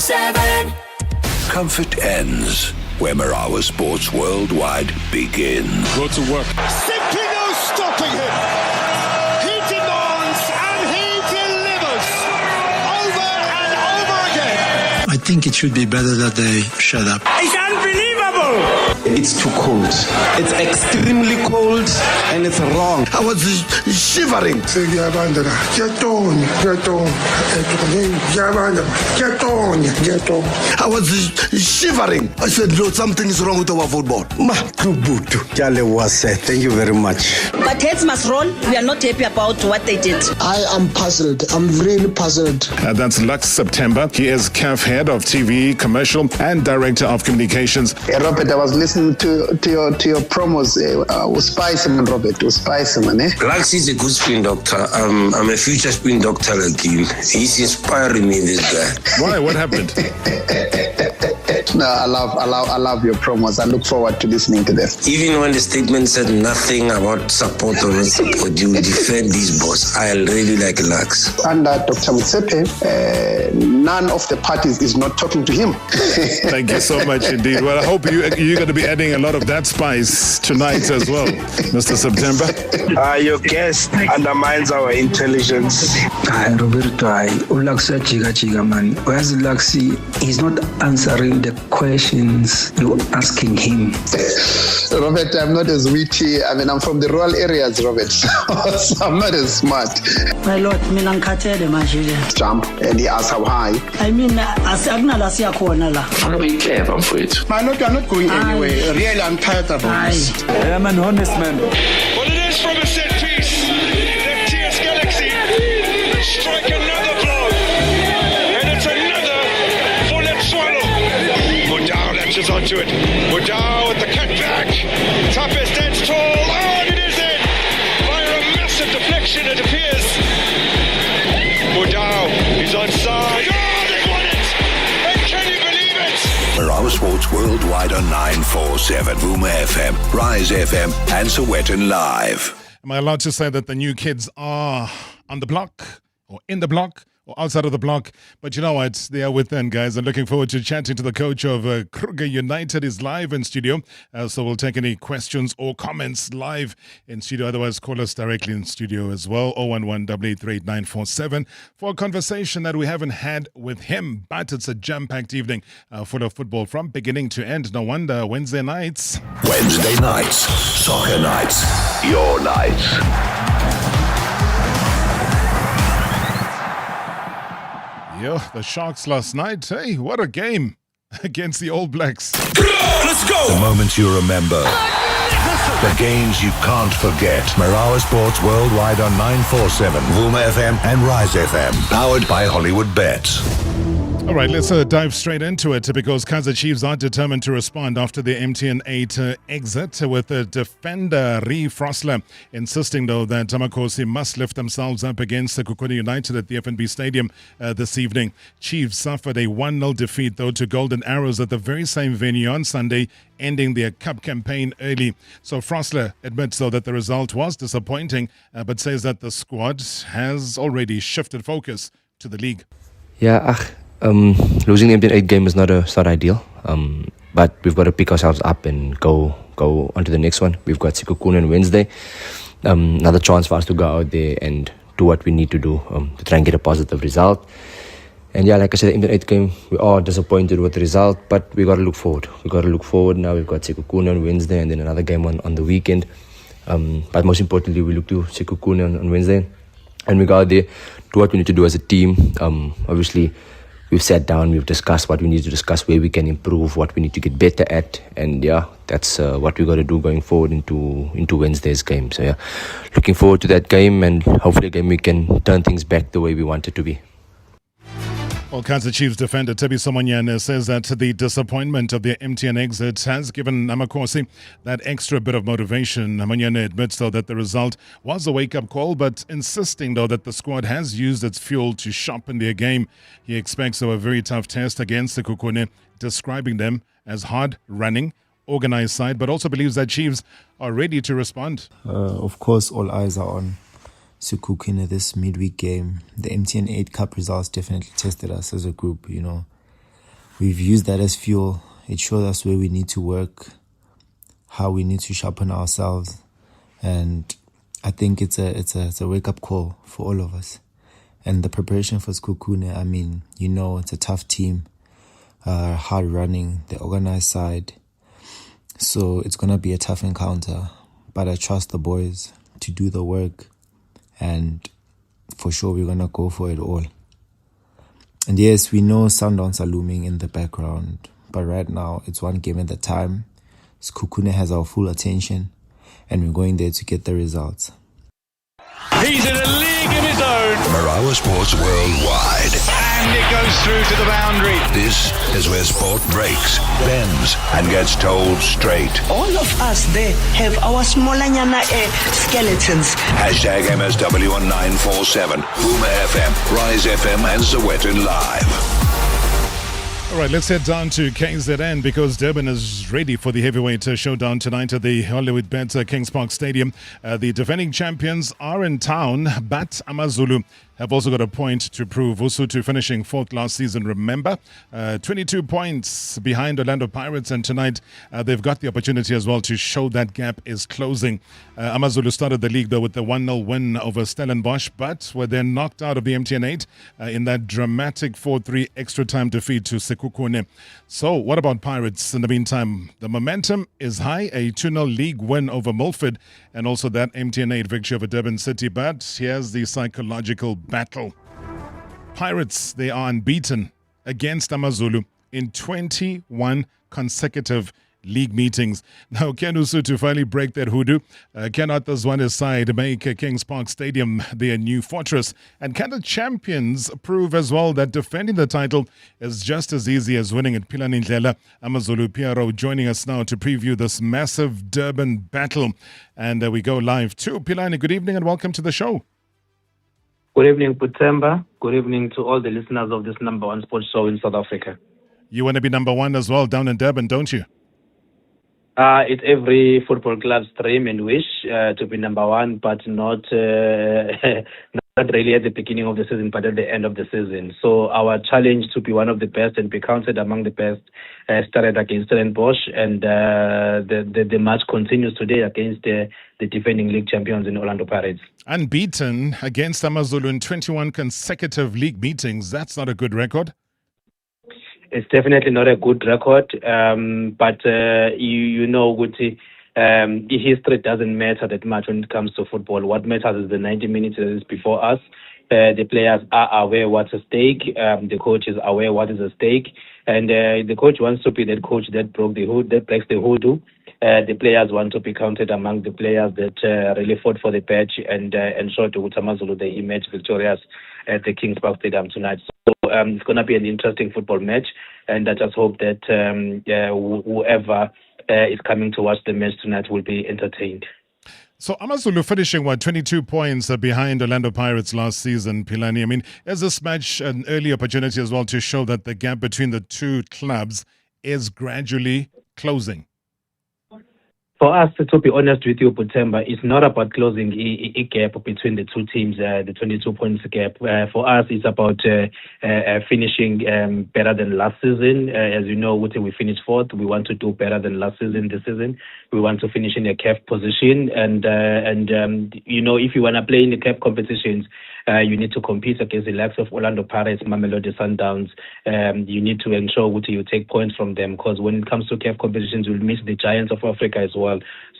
947. Comfort ends where Marawa Sports Worldwide begins. Go to work. Simply no stopping him. He demands and he delivers over and over again. I think it should be better that they shut up. It's unbelievable. It's too cold. It's extremely cold and it's wrong. I was shivering. I was shivering. I said, Lord, something is wrong with our football. Thank you very much. But heads must roll. We are not happy about what they did. I am puzzled. I'm really puzzled. That's Lux September. He is CAF head of TV, commercial, and director of communications. Robert, I was listening to your promos. Was spicy, man, Robert. Was spicy, man. Lux is a good spin doctor. I'm a future spin doctor like him. He's inspiring me, this guy. Why? What happened? No, I love your promos. I look forward to listening to them. Even when the statement said nothing about support or not support, you defend this boss. I really like Lux. Under Dr. Mutsepe, none of the parties is not talking to him. Thank you so much indeed. Well, I hope you're going to be adding a lot of that spice tonight as well, Mr. September. Your guest undermines our intelligence. Roberto, Ulaxa Chiga man. Whereas Laxi, he's not answering the questions you're asking him. Robert, I'm not as witty. I mean, I'm from the rural areas, Robert. So I'm not as smart. My lord, Jump and he asks how high. I mean, as Agnalasia Cornella. I'm going to be clear, I'm for it. Man, look, I'm not going anywhere. Really, I'm tired of this. I am an honest man. Well, it is from a set piece. The TS Galaxy strike another blow. And it's another bullet swallow. Mudau latches onto it. Mudau with the cutback. Tapper stands tall. Oh, and it is in. Via a massive deflection, it appears. Mudau is onside. Oh, they won it. And can you believe it? Marawa Sports Worldwide on 947, Vuma FM, Rise FM, and Sowetan Live. Am I allowed to say that the new kids are on the block or in the block or outside of the block? But you know what? They are within, guys. I'm looking forward to chatting to the coach of Kruger United. He's live in studio. So we'll take any questions or comments live in studio. Otherwise, call us directly in studio as well. 011-888-947 for a conversation that we haven't had with him. But it's a jam-packed evening full of football from beginning to end. No wonder Wednesday nights. Wednesday nights, soccer nights, your nights. Yeah, the Sharks last night. Hey, what a game against the All Blacks. Let's go! The moments you remember. The games you can't forget. Marawa Sports Worldwide on 947, Vuma FM and Rise FM. Powered by Hollywood Bets. All right, let's dive straight into it because Kaizer Chiefs are determined to respond after the MTN 8 exit with the defender Ree Frosler insisting, though, that Tamakosi must lift themselves up against the Kukuni United at the FNB Stadium this evening. Chiefs suffered a 1-0 defeat, though, to Golden Arrows at the very same venue on Sunday, ending their cup campaign early. So Frosler admits, though, that the result was disappointing, but says that the squad has already shifted focus to the league. Yeah, losing the MTN 8 game is not ideal. But we've got to pick ourselves up and go on to the next one. We've got Sekhukhune on Wednesday. Another chance for us to go out there and do what we need to do to try and get a positive result. And yeah, like I said, the MTN 8 game, we are disappointed with the result, but we got to look forward. We got to look forward now. We've got Sekhukhune on Wednesday and then another game on the weekend. But most importantly, we look to Sekhukhune on Wednesday. And we go out there, do what we need to do as a team. Obviously, we've sat down, we've discussed what we need to discuss, where we can improve, what we need to get better at. And yeah, that's what we got to do going forward into Wednesday's game. So yeah, looking forward to that game, and hopefully again we can turn things back the way we want it to be. Well, Kaizer Chiefs defender Tibi Somanyane says that the disappointment of the MTN exit has given Namakosi that extra bit of motivation. Somanyane admits, though, that the result was a wake-up call, but insisting, though, that the squad has used its fuel to sharpen their game. He expects, though, a very tough test against the Sekhukhune, describing them as hard-running, organised side, but also believes that Chiefs are ready to respond. Of course, all eyes are on this midweek game. The MTN 8 Cup results definitely tested us as a group, you know. we've used that as fuel. It shows us where we need to work, how we need to sharpen ourselves, and I think it's a wake up call for all of us. And the preparation for Sekhukhune, I mean, it's a tough team, hard running, the organized side. So it's gonna be a tough encounter, but I trust the boys to do the work, and for sure we're gonna go for it all. And yes, we know Sundowns are looming in the background, but right now it's one game at a time. Sekhukhune has our full attention, and we're going there to get the results. He's in a league of his own. Marawa Sports Worldwide. And it goes through to the boundary. This is where sport breaks, bends, and gets told straight. All of us there have our smallanyana skeletons. Hashtag MSW on 947, Boomer FM, Rise FM, and Sowetan Live. All right, let's head down to KZN because Durban is ready for the heavyweight showdown tonight at the Hollywood Bet Kings Park Stadium. The defending champions are in town, but Amazulu have also got a point to prove. Usutu finishing fourth last season, remember. 22 points behind Orlando Pirates, and tonight they've got the opportunity as well to show that gap is closing. Amazulu started the league though with the 1-0 win over Stellenbosch, but were then knocked out of the MTN 8 in that dramatic 4-3 extra time defeat to Sekhukhune. So what about Pirates in the meantime? The momentum is high, a 2-0 league win over Milford and also that MTN 8 victory over Durban City, but here's the psychological battle. Pirates, they are unbeaten against Amazulu in 21 consecutive league meetings. Now, can Usutu finally break that hoodoo? Can Arthur's won his side make Kings Park Stadium their new fortress? And can the champions prove as well that defending the title is just as easy as winning at Philani Ndlela? Amazulu Piero joining us now to preview this massive Durban battle. And we go live to Philani. Good evening and welcome to the show. Good evening, Putemba. Good evening to all the listeners of this number one sports show in South Africa. You want to be number one as well down in Durban, don't you? It's every football club's dream and wish to be number one, but not not really at the beginning of the season, but at the end of the season. So our challenge to be one of the best and be counted among the best started against Stellenbosch, and the match continues today against the defending league champions in Orlando Pirates. Unbeaten against Amazulu in 21 consecutive league meetings. That's not a good record. It's definitely not a good record, but you know, history doesn't matter that much when it comes to football. What matters is the 90 minutes that is before us. The players are aware what's at stake. The coach is aware what is at stake, and the coach wants to be that coach that breaks the hoodoo. The players want to be counted among the players that really fought for the patch and ensured to Amazulu they emerge victorious at the Kings Park Stadium tonight. So it's going to be an interesting football match, and I just hope that whoever is coming to watch the match tonight will be entertained. So Amazulu finishing, 22 points behind Orlando Pirates last season, Philani. I mean, is this match an early opportunity as well to show that the gap between the two clubs is gradually closing? For us, to be honest with you, Putemba, it's not about closing a gap between the two teams, the 22 points gap. For us, it's about finishing better than last season. As you know, we finished fourth. We want to do better than last season this season. We want to finish in a CAF position. And you know, if you want to play in the CAF competitions, you need to compete against the likes of Orlando Pirates, Mamelodi Sundowns. You need to ensure you take points from them, because when it comes to CAF competitions, you'll miss the giants of Africa as well.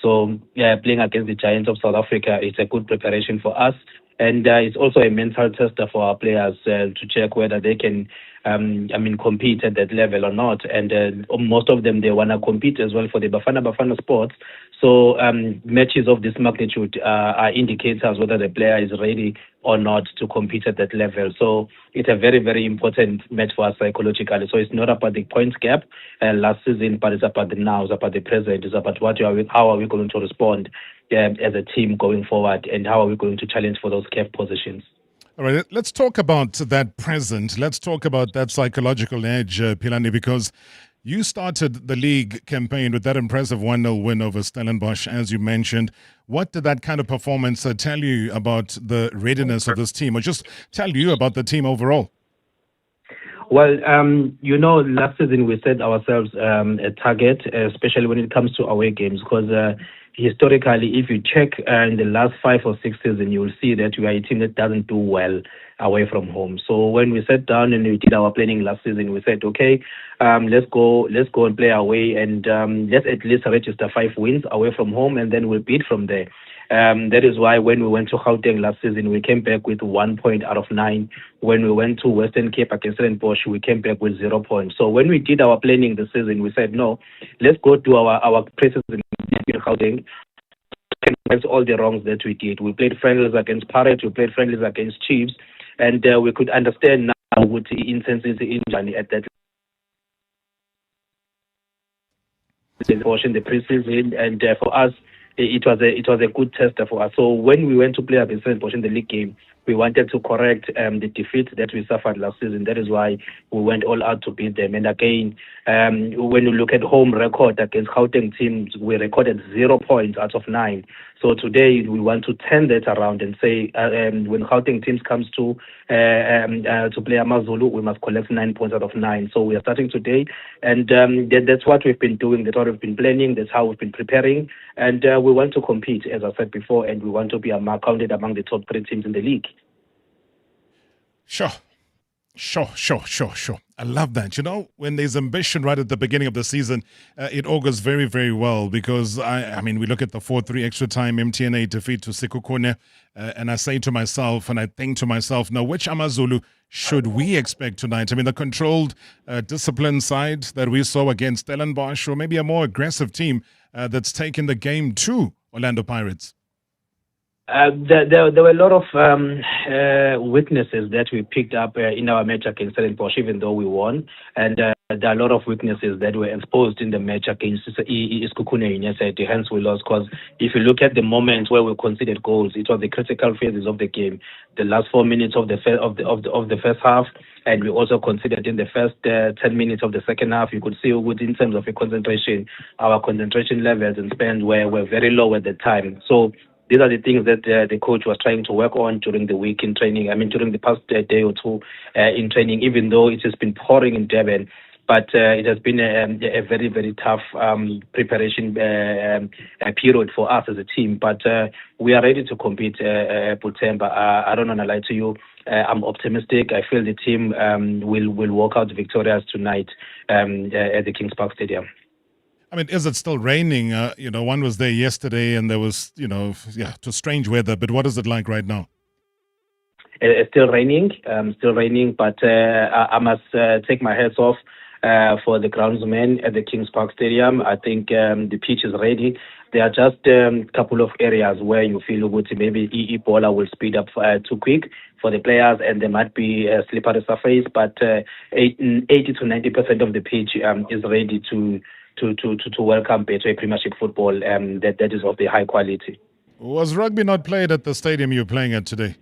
So playing against the giants of South Africa is a good preparation for us. And it's also a mental tester for our players to check whether they can compete at that level or not. And most of them, they want to compete as well for the Bafana Sports. So matches of this magnitude are indicators whether the player is ready or not to compete at that level. So it's a very, very important match for us psychologically. So it's not about the points gap last season, but it's about the now, it's about the present, it's about how are we going to respond as a team going forward, and how are we going to challenge for those CAF positions. All right, let's talk about that present. Let's talk about that psychological edge, Philani, because you started the league campaign with that impressive 1-0 win over Stellenbosch, as you mentioned. What did that kind of performance tell you about the readiness of this team, or just tell you about the team overall? Well, last season we set ourselves a target, especially when it comes to away games, because historically, if you check in the last 5 or 6 seasons, you will see that we are a team that doesn't do well away from home. So when we sat down and we did our planning last season, we said, okay, let's go and play away, and let's at least register 5 wins away from home, and then we'll beat from there. That is why when we went to Gauteng last season, we came back with 1 point out of 9. When we went to Western Cape against Stellenbosch, we came back with 0 points. So when we did our planning this season, we said, no, let's go do our preseason in Gauteng. That's all the wrongs that we did. We played friendlies against Pirates, we played friendlies against Chiefs, and we could understand now with the intensity in Johnny at that portion, the preseason, and for us, it was a good tester for us. So when we went to play against Stellenbosch in the league game, we wanted to correct the defeat that we suffered last season. That is why we went all out to beat them. And again, when you look at home record against Gauteng teams, we recorded 0 points out of 9. So today we want to turn that around and say when Gauteng teams comes to play Amazulu, we must collect 9 points out of 9. So we are starting today, and that's what we've been doing. That's what we've been planning. That's how we've been preparing, and we want to compete, as I said before, and we want to be counted among the top 3 teams in the league. Sure. I love that. When there's ambition right at the beginning of the season, it augurs very, very well, because, I mean, we look at the 4-3 extra time MTN defeat to Sekhukhune, and I say to myself, and I think to myself, now, which Amazulu should we expect tonight? I mean, the controlled, disciplined side that we saw against Stellenbosch, or maybe a more aggressive team that's taken the game to Orlando Pirates? There were a lot of weaknesses that we picked up in our match against Stellenbosch, even though we won. And there are a lot of weaknesses that were exposed in the match against Sekhukhune. Hence we lost, because if you look at the moments where we conceded goals, it was the critical phases of the game, the last 4 minutes of the first half, and we also conceded in the first 10 minutes of the second half. You could see in terms of the concentration, our concentration levels and spans were very low at the time. So these are the things that the coach was trying to work on during the week in training. I mean, during the past day or two in training, even though it has been pouring in Durban. But it has been a very, very tough preparation period for us as a team. But we are ready to compete, Putemba. I don't want to lie to you. I'm optimistic. I feel the team will walk out victorious tonight at the Kings Park Stadium. I mean, is it still raining? One was there yesterday and there was, it was strange weather. But what is it like right now? It's still raining, but I must take my hats off for the groundsmen at the Kings Park Stadium. I think the pitch is ready. There are just a couple of areas where you feel good. Maybe Ebola will speed up too quick for the players, and there might be a slippery surface. But 80 to 90% of the pitch is ready to welcome Betway Premiership football that is of the high quality. Was rugby not played at the stadium you're playing at today?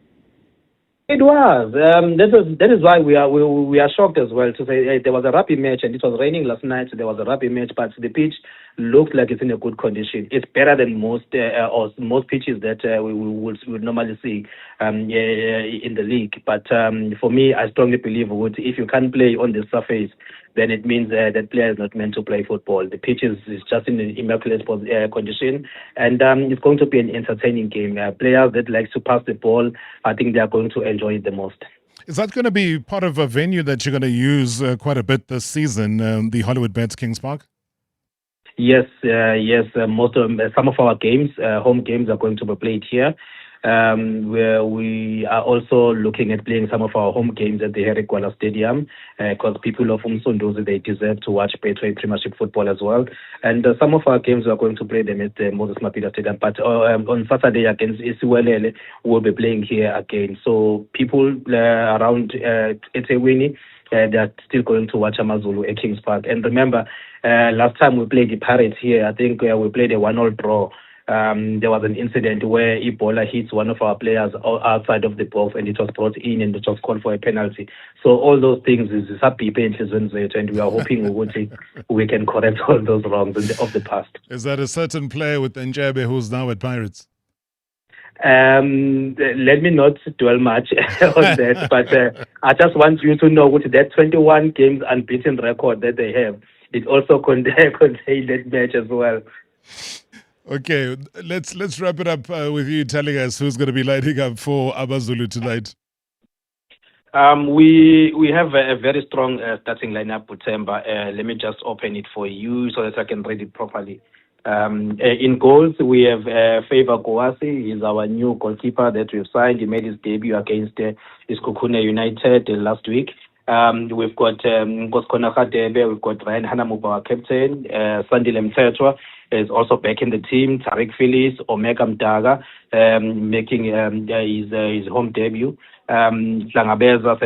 It was. That is why we are shocked as well to say there was a rugby match and it was raining last night. So there was a rugby match, but the pitch looks like it's in a good condition. It's better than most pitches that we would normally see in the league. But for me, I strongly believe if you can't play on the surface, then it means that player is not meant to play football. The pitch is just in an immaculate condition, and it's going to be an entertaining game. Players that like to pass the ball, I think they are going to enjoy it the most. Is that going to be part of a venue that you're going to use quite a bit this season, the Hollywood Bets Kings Park? Yes. Some of our games, home games, are going to be played here. Where we are also looking at playing some of our home games at the Harry Gwala Stadium, because people of Sundowns, they deserve to watch Betway Premiership football as well. And some of our games we are going to play them at the Moses Mabhida Stadium. But on Saturday against Isiwelele, we'll be playing here again. So people around Ethekwini, they are still going to watch Amazulu at Kings Park. And remember, last time we played the Pirates here, I think we played a 1-1 draw. There was an incident where Ebola hits one of our players outside of the box, and it was brought in and it was called for a penalty. So all those things is happy, and we are hoping we can correct all those wrongs of the past. Is that a certain player with Njebe who's now at Pirates? Let me not dwell much on that, but I just want you to know that 21 games unbeaten record that they have, it also contains that match as well. Okay, let's wrap it up with you telling us who's going to be lighting up for Amazulu tonight. We have a very strong starting lineup, Butemba. Let me just open it for you so that I can read it properly. In goals, we have Favor Kowasi. He's our new goalkeeper that we've signed. He made his debut against Iskukune United last week. We've got Ngoskona Khadebe, we've got Ryan Hanamuba, our captain. Sandile Mtetwa is also back in the team. Tariq Phillips, Omega Mdaga, making his home debut. Hlangabeza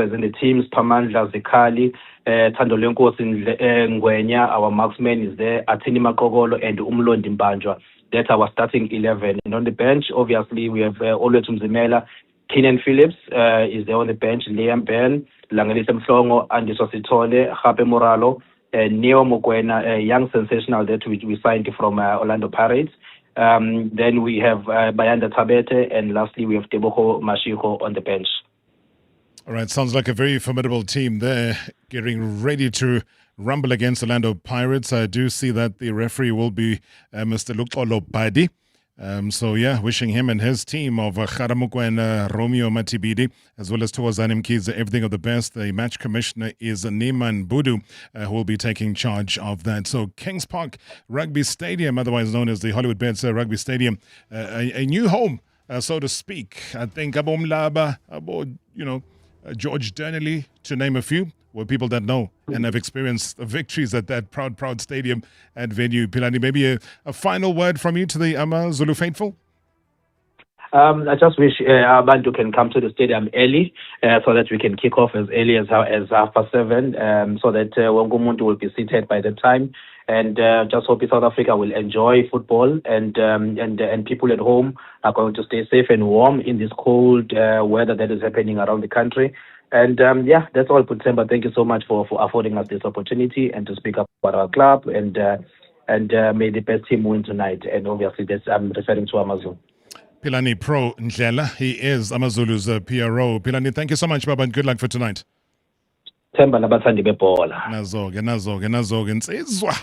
is in the team. Spamandla Zikali, Thando Lenkosi Ngwenya, our marksman, is there. Atini Makogolo and Umlondi Mbanjwa. That's our starting 11. And on the bench, obviously, we have Olwethu Mzimela. Keenan Phillips is there on the bench. Liam Ben, Langalisa Mhlongo, Andy Sositole, Hape Moralo, Neo Mokwena, a young sensational that we signed from Orlando Pirates. Then we have Bayanda Tabete, and lastly we have Teboho Mashiko on the bench. All right, sounds like a very formidable team there, getting ready to rumble against Orlando Pirates. I do see that the referee will be Mr. Lukolo Badi. So yeah, wishing him and his team of Kharamukwa and Romeo Matibidi, as well as Tuwazanim Kids, everything of the best. The match commissioner is Neeman Budu, who will be taking charge of that. So Kings Park Rugby Stadium, otherwise known as the Hollywood Beds Rugby Stadium, a new home, so to speak. I think Abom Laba, George Durnelly, to name a few, were people that know and have experienced victories at that proud stadium and venue. Pilani, maybe a final word from you to the Amazulu faithful? I just wish Abantu can come to the stadium early so that we can kick off as early as 7:30, so that Wangumuntu will be seated by the time. And just hope South Africa will enjoy football and people at home are going to stay safe and warm in this cold weather that is happening around the country. And that's all, Putemba. Thank you so much for affording us this opportunity and to speak up about our club. And may the best team win tonight. And obviously, I'm referring to Amazulu. Pilani Pro Ndlela, he is Amazulu's PRO. Pilani, thank you so much, Baba, and good luck for tonight. Themba nabathandi bebhola. Nazoke nsizwa.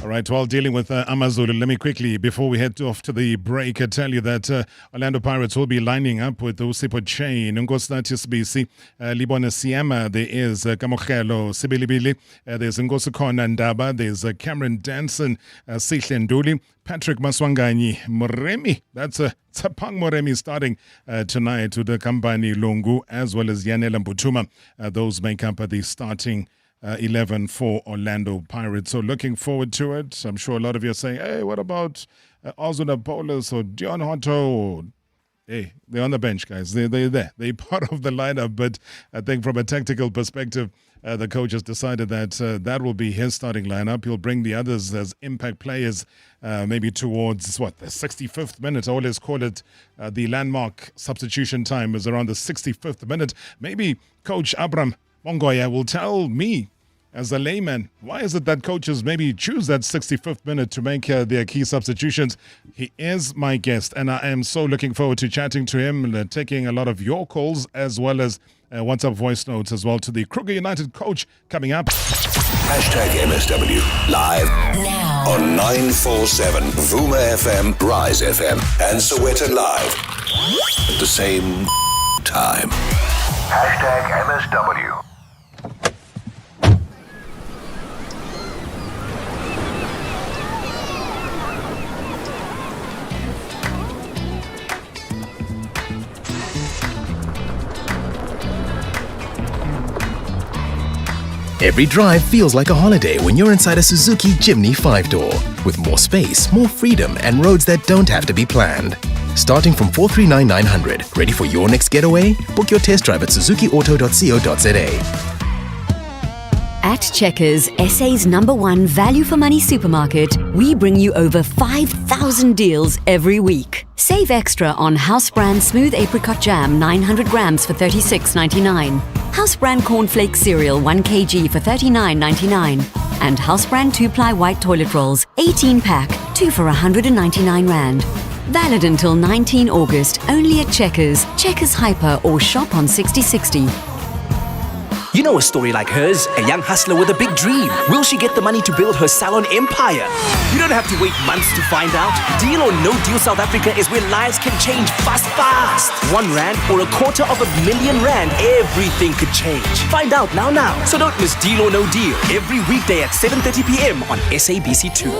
All right, while dealing with Amazulu, let me quickly, before we head off to the break, tell you that Orlando Pirates will be lining up with Usipo Chain, Nkosinathi Sibisi, Libona Siama, there is Kamokhelo Sibilibili, there's Nkosikhona Ndaba, there's Cameron Danson, Sihle Nduli, Patrick Maswanganyi, Moremi, that's Tsapang Moremi starting tonight with the Kambani Lungu, as well as Yanela Mbutuma. Those make up the starting 11 for Orlando Pirates. So looking forward to it. I'm sure a lot of you are saying, hey, what about Ozuna Paulus or Dion Hotto? Hey, they're on the bench, guys. They're there. They're part of the lineup. But I think from a tactical perspective, the coach has decided that that will be his starting lineup. He'll bring the others as impact players, maybe towards, the 65th minute. I always call it the landmark substitution time is around the 65th minute. Maybe Coach Abram Mongoya will tell me, as a layman, why is it that coaches maybe choose that 65th minute to make their key substitutions? He is my guest, and I am so looking forward to chatting to him and taking a lot of your calls, as well as WhatsApp voice notes as well, to the Kruger United coach coming up. #MSW live now on 947 Vuma FM, Rise FM, and Soweto Live at the same time. #MSW. Every drive feels like a holiday when you're inside a Suzuki Jimny 5-door. With more space, more freedom, and roads that don't have to be planned. Starting from 439,900. Ready for your next getaway? Book your test drive at suzukiauto.co.za. At Checkers, SA's #1 value for money supermarket, we bring you over 5,000 deals every week. Save extra on House Brand Smooth Apricot Jam 900 grams for $36.99. House Brand Cornflake Cereal 1 kg for $39.99. And House Brand 2-ply white toilet rolls 18 pack 2 for 199 Rand. Valid until 19 August, only at Checkers, Checkers Hyper or shop on 6060. You know a story like hers, a young hustler with a big dream. Will she get the money to build her salon empire? You don't have to wait months to find out. Deal or No Deal South Africa is where lives can change fast. 1 Rand or R250,000, everything could change. Find out now. So don't miss Deal or No Deal every weekday at 7:30 p.m. on SABC2.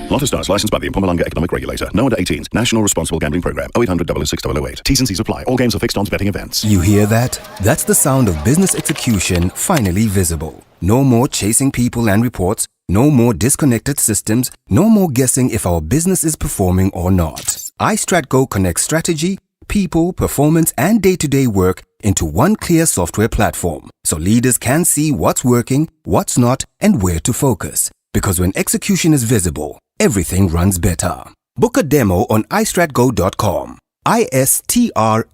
Lotto Stars, licensed by the Mpumalanga Economic Regulator. No under 18s. National Responsible Gambling Program. 0800 006 T's and C's apply. All games are fixed odds betting events. You hear that? That's the sound of business execution finally visible. No more chasing people and reports. No more disconnected systems. No more guessing if our business is performing or not. iStratGo connects strategy, people, performance, and day-to-day work into one clear software platform, so leaders can see what's working, what's not, and where to focus. Because when execution is visible, everything runs better. Book a demo on istratgo.com. istratgo.com.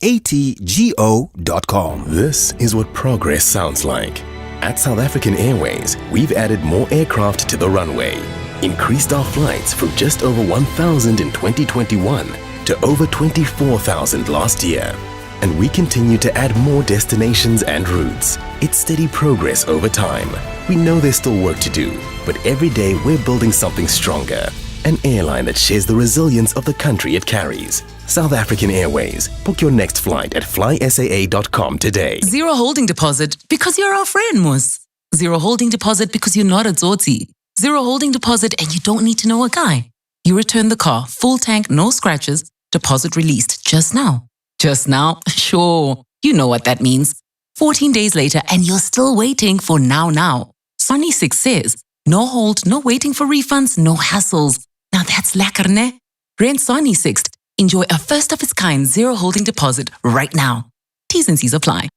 This is what progress sounds like. At South African Airways, we've added more aircraft to the runway, increased our flights from just over 1,000 in 2021 to over 24,000 last year. And we continue to add more destinations and routes. It's steady progress over time. We know there's still work to do, but every day we're building something stronger. An airline that shares the resilience of the country it carries. South African Airways. Book your next flight at flysaa.com today. Zero holding deposit because you're our friend, Mus. Zero holding deposit because you're not a Zoti. Zero holding deposit and you don't need to know a guy. You return the car, full tank, no scratches, deposit released just now. Just now? Sure. You know what that means. 14 days later and you're still waiting for now. Sunny 6 says, no hold, no waiting for refunds, no hassles. Now that's lekker, ne? Rent Sunny 6. Enjoy a first of its kind zero holding deposit right now. T's and C's apply.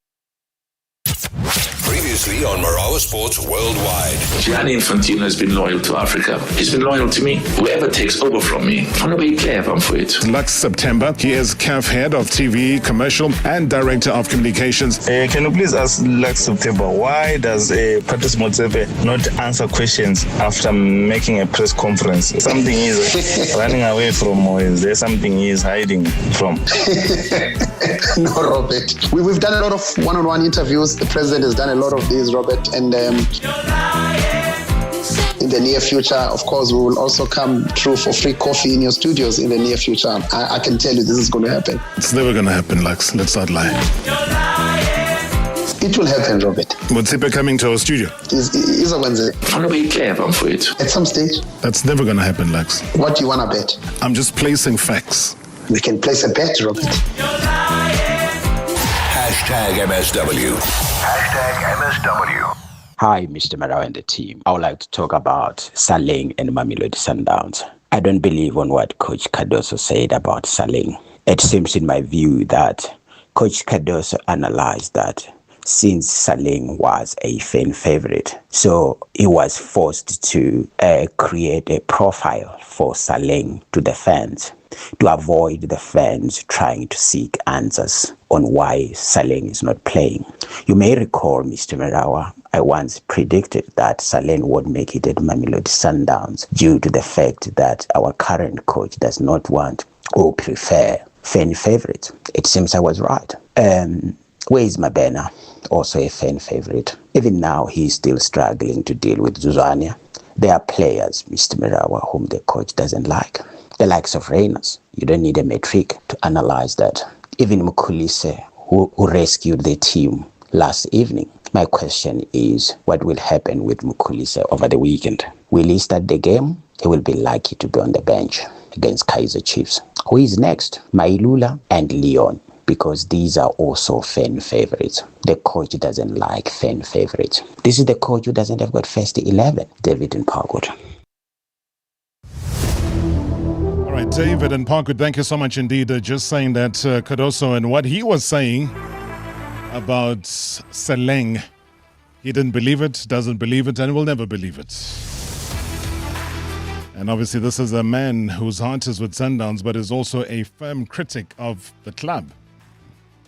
Previously on Marawa Sports Worldwide. Gianni Infantino has been loyal to Africa. He's been loyal to me. Whoever takes over from me, I'm for it. Last September, he is CAF head of TV, commercial, and director of communications. Can you please ask last September, why does Patrice Motsepe not answer questions after making a press conference? Something is running away from, or is there something he is hiding from? No, Robert. We've done a lot of one-on-one interviews. The president has done a lot of these, Robert, and in the near future, of course, we will also come through for free coffee in your studios in the near future. I can tell you this is going to happen. It's never going to happen, Lux. Let's not lie. It will happen, Robert. Motsepe coming to our studio? Is a Wednesday. I'm for it. At some stage? That's never going to happen, Lux. What do you want to bet? I'm just placing facts. We can place a bet, Robert. #MSW. #MSW. Hi, Mr. Marawa and the team. I would like to talk about Saleng and Mamelodi Sundowns. I don't believe on what Coach Cardoso said about Saleng. It seems in my view that Coach Cardoso analyzed that since Saleng was a fan favorite, so he was forced to create a profile for Saleng to the fans, to avoid the fans trying to seek answers on why Saleng is not playing. You may recall, Mr. Marawa, I once predicted that Saleng would make it at Mamelodi Sundowns due to the fact that our current coach does not want or prefer fan favorites. It seems I was right. Where is Mabena? Also a fan favorite. Even now, he's still struggling to deal with Zuzania. There are players, Mr. Marawa, whom the coach doesn't like. The likes of Reynolds. You don't need a metric to analyze that. Even Mukulise, who rescued the team last evening. My question is, what will happen with Mukulise over the weekend? Will he start the game? He will be lucky to be on the bench against Kaizer Chiefs. Who is next? Mailula and Leon, because these are also fan favorites. The coach doesn't like fan favorites. This is the coach who doesn't have got first 11, David and Parkwood. All right, David and Parkwood, thank you so much indeed. Just saying that Cardoso and what he was saying about Saleng, he didn't believe it, doesn't believe it, and will never believe it. And obviously this is a man whose heart is with Sundowns, but is also a firm critic of the club.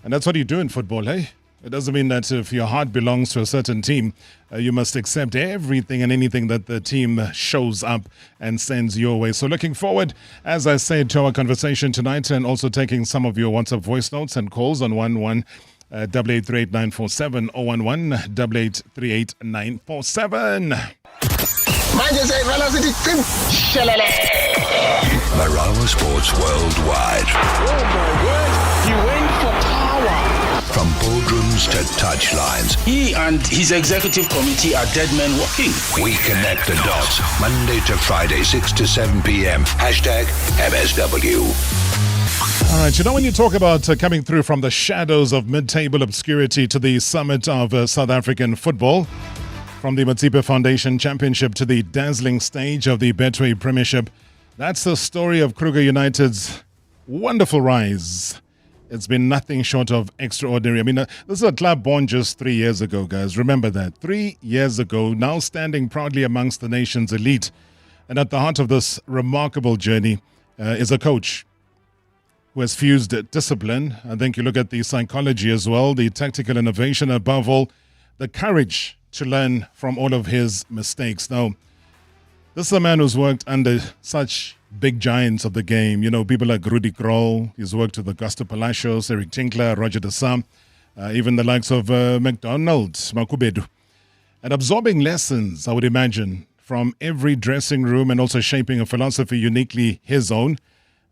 And that's what you do in football, hey? It doesn't mean that if your heart belongs to a certain team, you must accept everything and anything that the team shows up and sends your way. So looking forward, as I said, to our conversation tonight, and also taking some of your WhatsApp voice notes and calls on 11-8838-947 or 11-8838-947. Marawa Sports Worldwide. Oh my word, he went for power. From boardrooms to touchlines. He and his executive committee are dead men walking. We connect the dots. Monday to Friday, 6 to 7 p.m. #MSW. All right, you know, when you talk about coming through from the shadows of mid-table obscurity to the summit of South African football, from the Motsepe Foundation Championship to the dazzling stage of the Betway Premiership, that's the story of Kruger United's wonderful rise. It's been nothing short of extraordinary. I mean, this is a club born just 3 years ago, guys. Remember that. 3 years ago, now standing proudly amongst the nation's elite. And at the heart of this remarkable journey is a coach who has fused discipline. I think you look at the psychology as well, the tactical innovation, above all, the courage to learn from all of his mistakes. Now, this is a man who's worked under such big giants of the game. You know, people like Rudy Kroll. He's worked with Augusto Palacios, Eric Tinkler, Roger de Sam, even the likes of McDonald, Makubedu. And absorbing lessons, I would imagine, from every dressing room and also shaping a philosophy uniquely his own.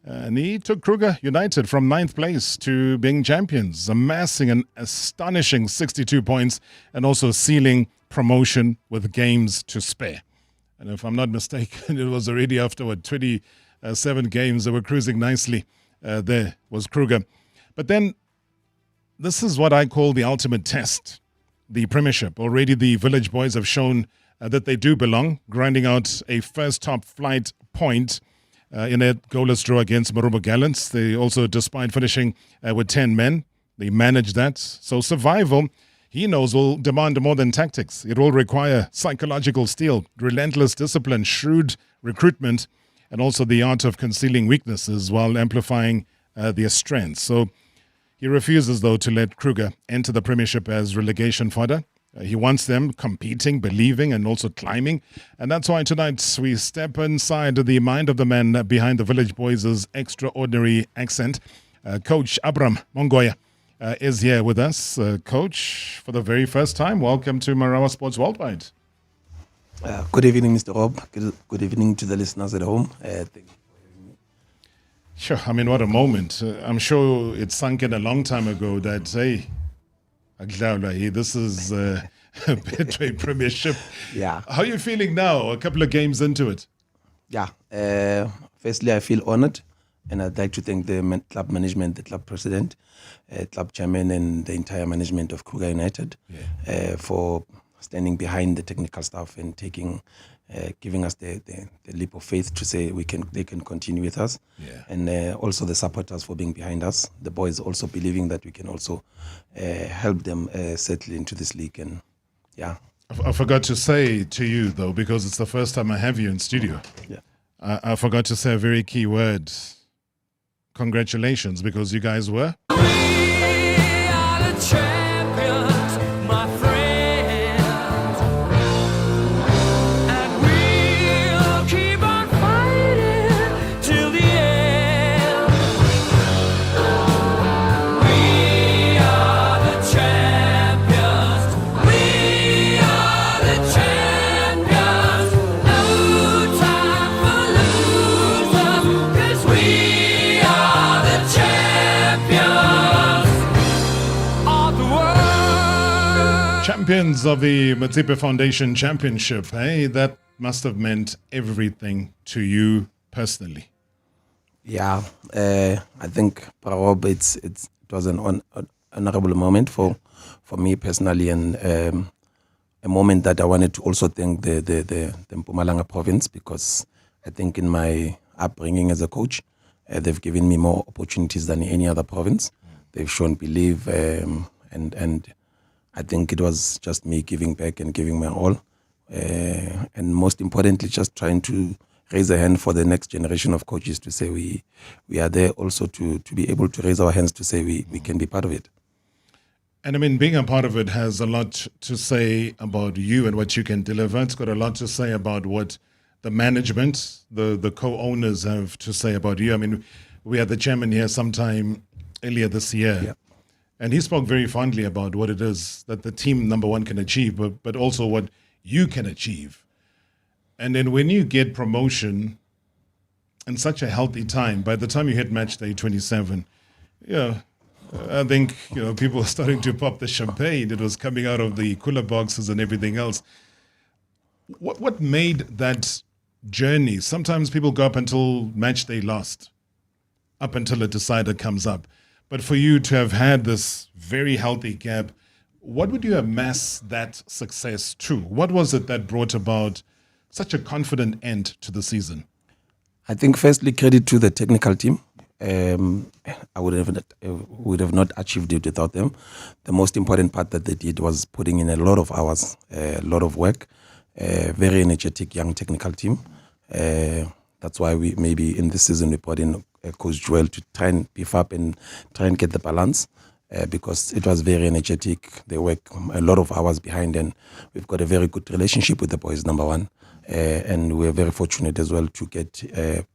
And he took Kruger United from 9th place to being champions, amassing an astonishing 62 points and also sealing promotion with games to spare. And if I'm not mistaken, it was already after 27 games. They were cruising nicely. There was Kruger. But then this is what I call the ultimate test, the Premiership. Already the Village Boys have shown that they do belong, grinding out a first top flight point in a goalless draw against Marawa Gallants. They also, despite finishing with 10 men, they managed that. So survival, he knows, will demand more than tactics. It will require psychological steel, relentless discipline, shrewd recruitment, and also the art of concealing weaknesses while amplifying their strengths. So he refuses, though, to let Kruger enter the Premiership as relegation fodder. He wants them competing, believing, and also climbing. And that's why tonight we step inside the mind of the man behind the Village Boys' extraordinary accent. Coach Abram Mongoya is here with us. Coach, for the very first time, welcome to Marawa Sports Worldwide. Good evening, Mr. Rob. Good evening to the listeners at home. Thank you. Sure, I mean, what a moment. I'm sure it sunk in a long time ago that, hey, this is Betway Premiership. Yeah. How are you feeling now, a couple of games into it? Yeah. Firstly, I feel honored, and I'd like to thank the club management, the club president, club chairman, and the entire management of Kruger United for standing behind the technical staff and giving us the leap of faith to say they can continue with us, and also the supporters for being behind us. The boys also believing that we can also help them settle into this league. And I forgot to say to you, though, because it's the first time I have you in studio. I forgot to say a very key word. Congratulations, because you guys were. Champions of the Motsepe Foundation Championship. Hey, that must have meant everything to you personally. Yeah, I think, Rob, it was an honorable moment for me personally, and a moment that I wanted to also thank the Mpumalanga province, because I think in my upbringing as a coach, they've given me more opportunities than any other province. They've shown belief, and I think it was just me giving back and giving my all. And most importantly, just trying to raise a hand for the next generation of coaches to say we are there also to be able to raise our hands to say we can be part of it. And I mean, being a part of it has a lot to say about you and what you can deliver. It's got a lot to say about what the management, the co-owners have to say about you. I mean, we had the chairman here sometime earlier this year, and he spoke very fondly about what it is that the team, number one, can achieve, but also what you can achieve. And then when you get promotion in such a healthy time, by the time you hit match day 27, I think people were starting to pop the champagne. It was coming out of the cooler boxes and everything else. What made that journey? Sometimes people go up until match day last, up until a decider comes up. But for you to have had this very healthy gap, what would you amass that success to? What was it that brought about such a confident end to the season? I think firstly, credit to the technical team. I would have not achieved it without them. The most important part that they did was putting in a lot of hours, a lot of work, very energetic young technical team. That's why we maybe in this season we brought in Coach Joel to try and beef up and try and get the balance because it was very energetic. They work a lot of hours behind, and we've got a very good relationship with the boys, number one. And we're very fortunate as well to get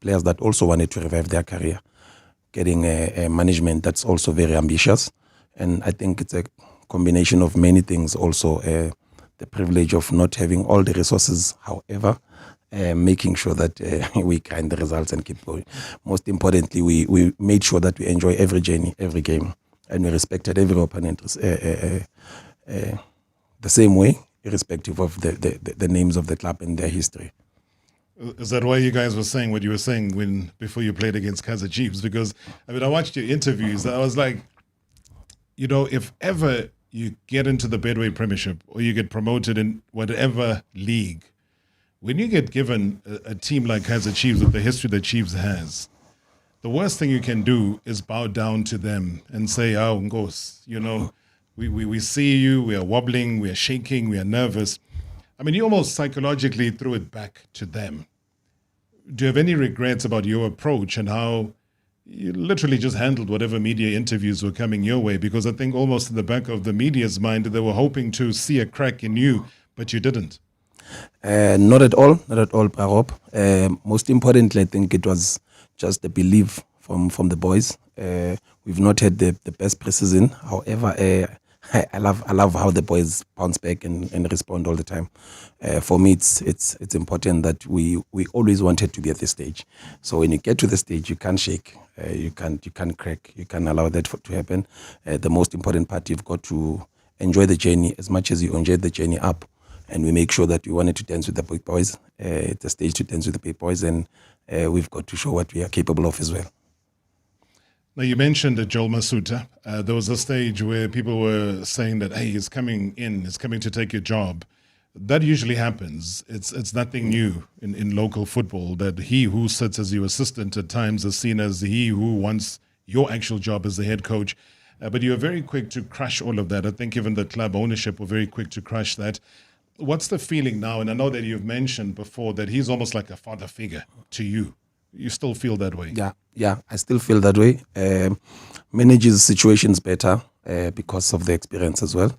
players that also wanted to revive their career, getting a management that's also very ambitious. And I think it's a combination of many things also, the privilege of not having all the resources, however, making sure that we grind the results and keep going. Most importantly, we made sure that we enjoy every journey, every game, and we respected every opponent the same way, irrespective of the names of the club and their history. Is that why you guys were saying what you were saying before you played against Kaizer Chiefs? Because, I mean, I watched your interviews. I was like, if ever you get into the Bedway Premiership or you get promoted in whatever league, when you get given a team like Kaizer Chiefs with the history that Chiefs has, the worst thing you can do is bow down to them and say, "Oh, Ngos, we see you, we are wobbling, we are shaking, we are nervous." I mean, you almost psychologically threw it back to them. Do you have any regrets about your approach and how you literally just handled whatever media interviews were coming your way? Because I think almost in the back of the media's mind, they were hoping to see a crack in you, but you didn't. Not at all, Parop. Most importantly, I think it was just the belief from the boys. We've not had the best preseason. However, I love how the boys bounce back and respond all the time. For me, it's important that we always wanted to be at this stage. So when you get to the stage, you can't shake, you can't crack, you can't allow that to happen. The most important part, you've got to enjoy the journey as much as you enjoyed the journey up. And we make sure that we wanted to dance with the big boys. It's a stage to dance with the big boys, and we've got to show what we are capable of as well. Now, you mentioned Joel Masuta. There was a stage where people were saying that, hey, he's coming to take your job. That usually happens. It's nothing new in local football, that he who sits as your assistant at times is seen as he who wants your actual job as the head coach. But you were very quick to crush all of that. I think even the club ownership were very quick to crush that. What's the feeling now? And I know that you've mentioned before that he's almost like a father figure to you. You still feel that way? Yeah, I still feel that way. Manages situations better because of the experience as well.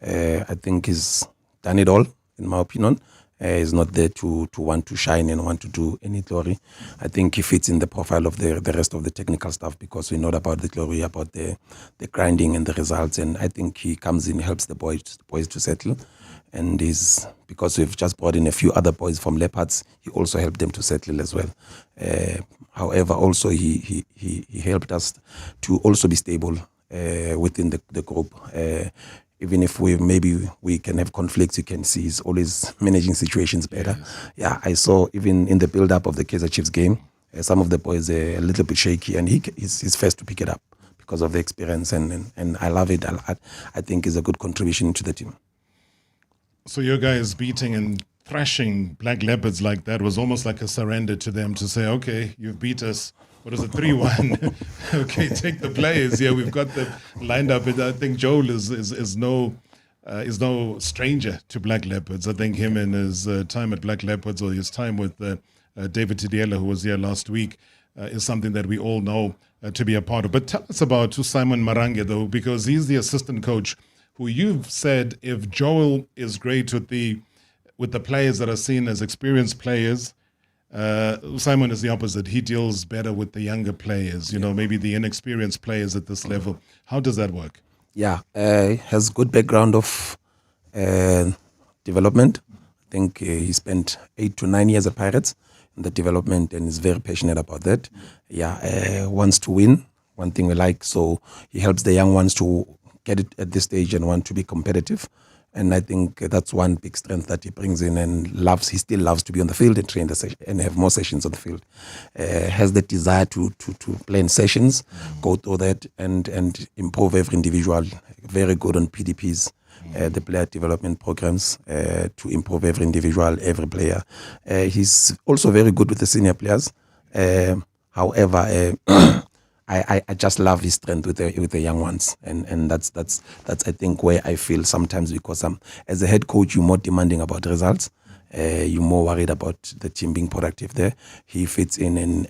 I think he's done it all, in my opinion. He's not there to want to shine and want to do any glory. I think he fits in the profile of the rest of the technical staff because we know about the glory, about the grinding and the results. And I think he comes in, helps the boys to settle. And because we've just brought in a few other boys from Leopards, he also helped them to settle as well. However, also he helped us to also be stable within the group. Even if we can have conflicts, you can see he's always managing situations better. Yes. Yeah, I saw even in the build-up of the Kaizer Chiefs game, some of the boys are a little bit shaky, and he's first to pick it up because of the experience, and I love it. I think it's a good contribution to the team. So your guys beating and thrashing Black Leopards like that was almost like a surrender to them to say, okay, you've beat us. What is it, 3-1? Okay, take the players. Yeah, we've got them lined up. And I think Joel is no stranger to Black Leopards. I think him and his time at Black Leopards, or his time with David Tidiela, who was here last week, is something that we all know to be a part of. But tell us about Simon Marange, though, because he's the assistant coach who you've said if Joel is great with the players that are seen as experienced players, Simon is the opposite. He deals better with the younger players, maybe the inexperienced players at this level. How does that work? Yeah, has good background of development. I think he spent 8 to 9 years at Pirates in the development and is very passionate about that. Yeah, wants to win. One thing we like, so he helps the young ones to get it at this stage and want to be competitive. And I think that's one big strength that he brings in and loves. He still loves to be on the field and train and have more sessions on the field. Has the desire to play in sessions, go through that and improve every individual. Very good on PDPs, the player development programs, to improve every individual, every player. He's also very good with the senior players. However, I just love his strength with the young ones, and that's I think where I feel sometimes, because as a head coach, you're more demanding about results, you're more worried about the team being productive there. He fits in, and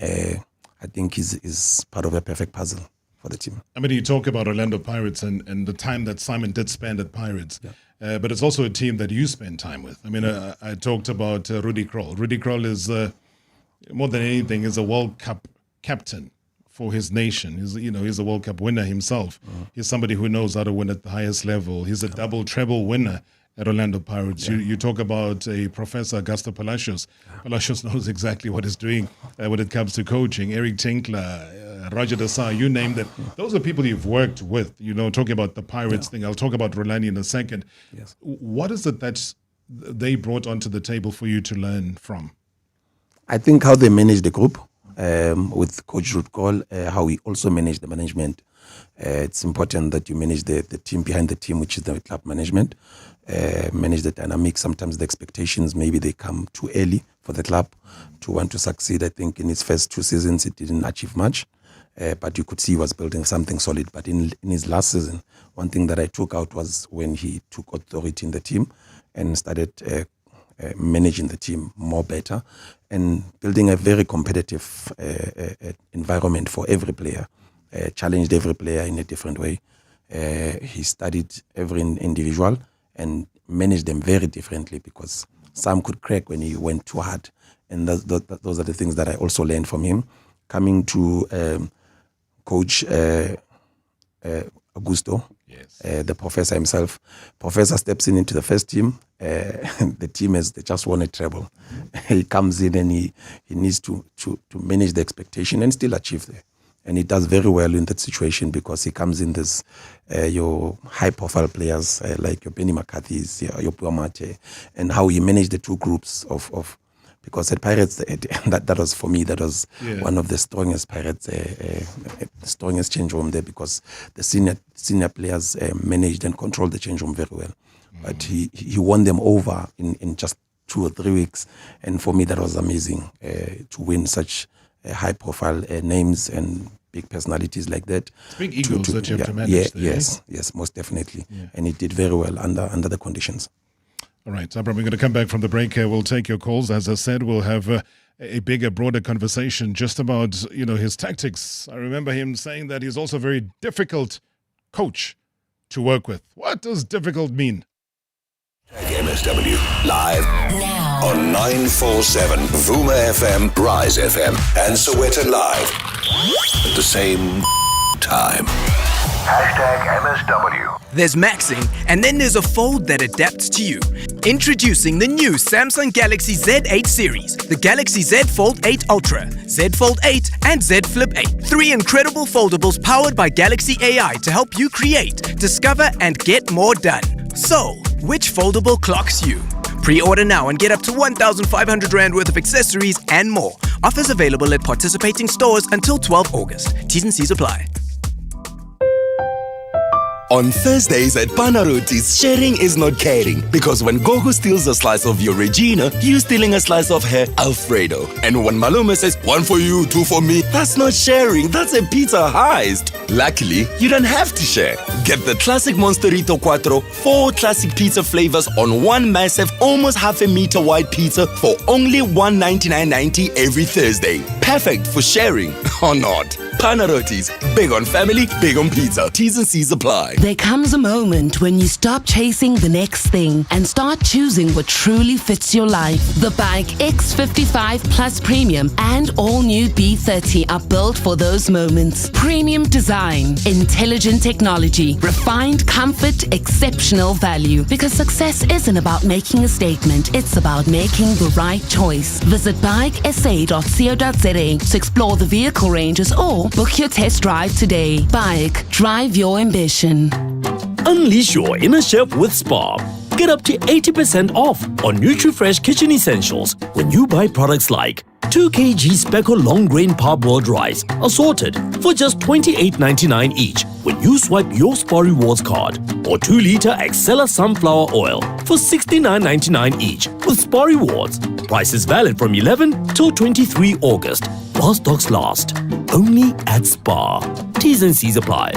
I think he's part of a perfect puzzle for the team. I mean, you talk about Orlando Pirates and the time that Simon did spend at Pirates, but it's also a team that you spend time with. I mean, I talked about Rudy Kroll. Rudy Kroll is more than anything is a World Cup captain for his nation. He's a World Cup winner himself. He's somebody who knows how to win at the highest level. He's a double treble winner at Orlando Pirates. You talk about a Professor Augusto Palacios. Palacios knows exactly what he's doing when it comes to coaching. Eric Tinkler, Roger Desai, you name them. Those are people you've worked with. Talking about the Pirates thing. I'll talk about Rolani in a second. Yes. What is it that they brought onto the table for you to learn from? I think how they manage the group. With Coach Ruud Krol, how we also manage the management. It's important that you manage the team behind the team, which is the club management. Manage the dynamics. Sometimes the expectations, maybe they come too early for the club to want to succeed. I think in his first 2 seasons, it didn't achieve much, but you could see he was building something solid. But in his last season, one thing that I took out was when he took authority in the team and started managing the team more better and building a very competitive environment for every player, challenged every player in a different way. He studied every individual and managed them very differently, because some could crack when he went too hard. And those are the things that I also learned from him. Coming to Coach Augusto, the professor himself. Professor steps into the first team. The team they just won a treble. He comes in and he needs to manage the expectation and still achieve there. And he does very well in that situation, because he comes in this your high-profile players like your Benny McCarthy's, your Puamate, and how he managed the two groups of because at Pirates, that was for me, that was one of the strongest Pirates, the strongest change room there, because the senior players managed and controlled the change room very well. But he won them over in just 2 or 3 weeks. And for me, that was amazing to win such high-profile names and big personalities like that. It's big egos that you have to manage there. Yes, most definitely. Yeah. And he did very well under the conditions. All right, Abram, we're going to come back from the break here. We'll take your calls. As I said, we'll have a bigger, broader conversation just about, his tactics. I remember him saying that he's also a very difficult coach to work with. What does difficult mean? MSW live now on 947 Vuma FM, Rise FM, and Soweto Live at the same time. #MSW. There's maxing, and then there's a fold that adapts to you. Introducing the new Samsung Galaxy Z8 series, the Galaxy Z Fold 8 Ultra, Z Fold 8, and Z Flip 8. 3 incredible foldables powered by Galaxy AI to help you create, discover, and get more done. So, which foldable clocks you? Pre-order now and get up to 1,500 Rand worth of accessories and more. Offers available at participating stores until 12 August. T's and C's apply. On Thursdays at Panaroti's, sharing is not caring. Because when Gogo steals a slice of your Regina, you're stealing a slice of her Alfredo. And when Maluma says, 1 for you, 2 for me, that's not sharing, that's a pizza heist. Luckily, you don't have to share. Get the classic Monsterito Quattro, 4 classic pizza flavors on one massive, almost half a meter wide pizza for only $199.90 every Thursday. Perfect for sharing or not. Panarotis, big on family, big on pizza. T's and C's apply. There comes a moment when you stop chasing the next thing and start choosing what truly fits your life. The Bike X55 Plus Premium and all new B30 are built for those moments. Premium design, intelligent technology, refined comfort, exceptional value. Because success isn't about making a statement, it's about making the right choice. Visit bikesa.co.za to explore the vehicle ranges or book your test drive today. Bike, drive your ambition. Unleash your inner chef with Spar. Get up to 80% off on NutriFresh kitchen essentials when you buy products like 2 kg Speckle long grain parboiled rice assorted for just $28.99 each when you swipe your Spar Rewards card, or 2 liter Excella sunflower oil for $69.99 each with Spar Rewards. Prices valid from 11 till 23 August. While stocks last. Only at Spar. T's and C's apply.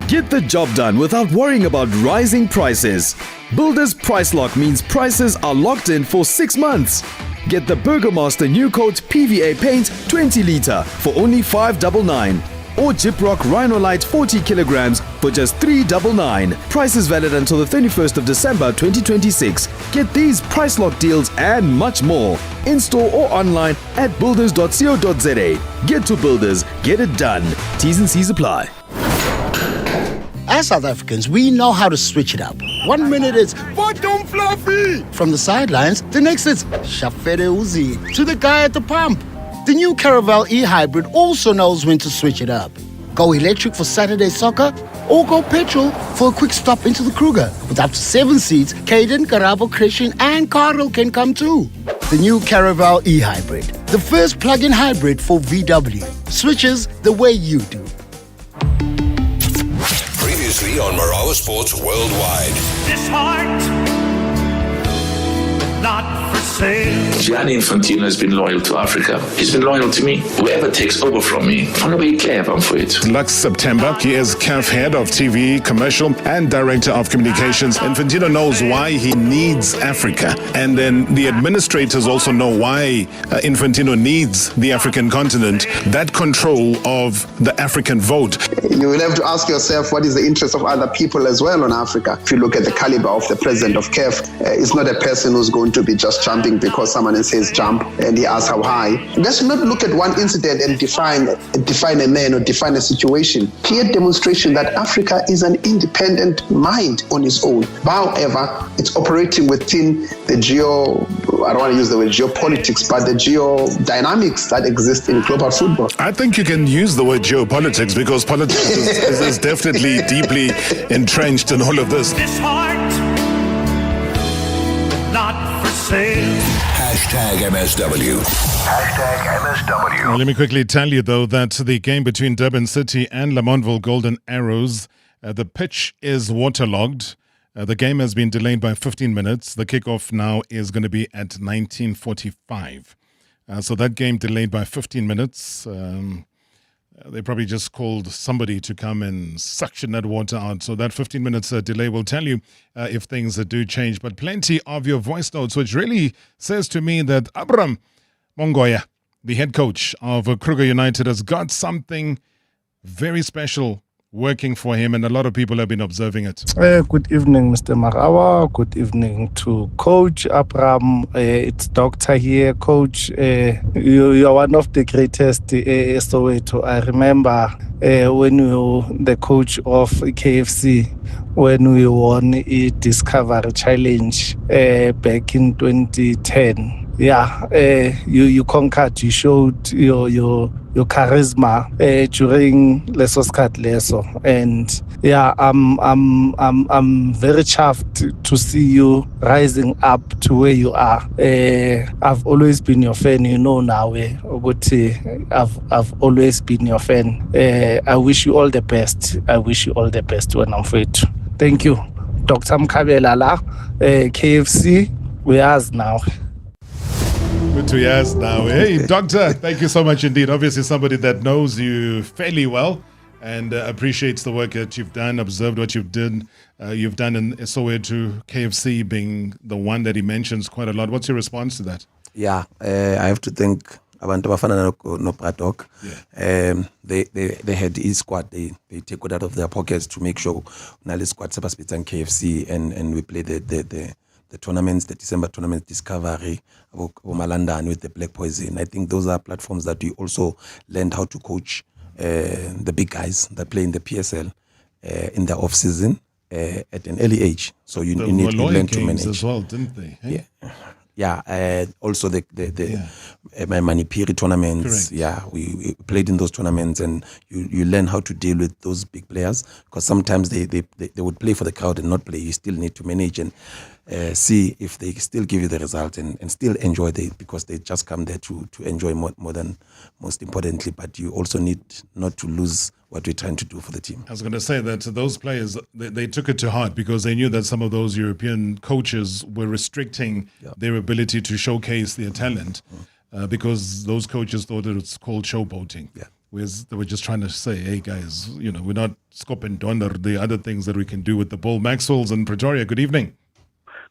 Get the job done without worrying about rising prices. Builders Price Lock means prices are locked in for 6 months. Get the Burgermaster New Coat PVA paint 20 litre for only $5.99. Or Gyprock Rhinolite 40 kilograms for just $3.99. Prices valid until the 31st of December 2026. Get these Price Lock deals and much more in store or online at builders.co.za. Get to Builders, get it done. T's and C's apply. As South Africans, we know how to switch it up. 1 minute it's bottom fluffy from the sidelines, the next it's Shafere Uzi to the guy at the pump. The new Caravel e-hybrid also knows when to switch it up. Go electric for Saturday soccer or go petrol for a quick stop into the Kruger. With up to 7 seats, Caden, Karabo, Christian and Carl can come too. The new Caravel e-hybrid, the first plug-in hybrid for VW. Switches the way you do. Previously on Marawa Sports Worldwide. This heart, not for sale. Gianni Infantino has been loyal to Africa. He's been loyal to me. Whoever takes over from me, van der Beek I'm for it. Last September, he is CAF head of TV, commercial, and director of communications. Infantino knows why he needs Africa. And then the administrators also know why Infantino needs the African continent, that control of the African vote. You will have to ask yourself what is the interest of other people as well on Africa. If you look at the caliber of the president of CAF, it's not a person who's going to be just jumping because someone says jump and he asks how high. Let's not look at one incident and define a man or define a situation. Clear demonstration that Africa is an independent mind on its own. However, it's operating within the I don't want to use the word geopolitics, but the geodynamics that exist in global football. I think you can use the word geopolitics because politics is definitely deeply entrenched in all of this. This heart, not for sale. Hashtag MSW. Hashtag MSW. Well, let me quickly tell you, though, that the game between Durban City and Lamontville Golden Arrows, the pitch is waterlogged. The game has been delayed by 15 minutes. The kickoff now is going to be at 19:45. So that game delayed by 15 minutes. They probably just called somebody to come and suction that water out. So that 15 minutes delay will tell you if things do change. But plenty of your voice notes, which really says to me that Abram Mongoya, the head coach of Kruger United, has got something very special working for him, and a lot of people have been observing it. Good evening, Mr. Marawa. Good evening to Coach Abram. It's Doctor here. Coach, you are one of the greatest Soweto. I remember when you were the coach of KFC, when we won a Discovery Challenge back in 2010. Yeah, you conquered. You showed your charisma during Leso Skat Leso, and yeah, I'm very chuffed to see you rising up to where you are. I've always been your fan, you know now. I've always been your fan. I wish you all the best. I wish you all the best when I'm fit. Thank you, Dr. Mkabelala, KFC. We are now. Good 2 years now. Hey, Doctor, thank you so much indeed. Obviously, somebody that knows you fairly well and appreciates the work that you've done, observed what you've done in Soweto, KFC being the one that he mentions quite a lot. What's your response to that? Yeah, I have to thank abantu abafana no Braddock, they had his squad. They take it out of their pockets to make sure Nali squad Sebasbits and KFC and we play the tournaments, the December tournament Discovery, Malandan with the Black Poison. I think those are platforms that we also learned how to coach the big guys that play in the PSL in the off season at an early age. So you need to learn to manage as well, didn't they? Hey? Yeah. Also the Manipiri tournaments. Correct. Yeah, we played in those tournaments, and you learn how to deal with those big players, because sometimes they would play for the crowd and not play. You still need to manage and see if they still give you the result and still enjoy because they just come there to enjoy more than most importantly. But you also need not to lose what we're trying to do for the team. I was going to say that those players, they took it to heart because they knew that some of those European coaches were restricting their ability to showcase their talent because those coaches thought it was called showboating. Yeah. Whereas they were just trying to say, hey guys, we're not scooping down the other things that we can do with the ball. Maxwell's in Pretoria, good evening.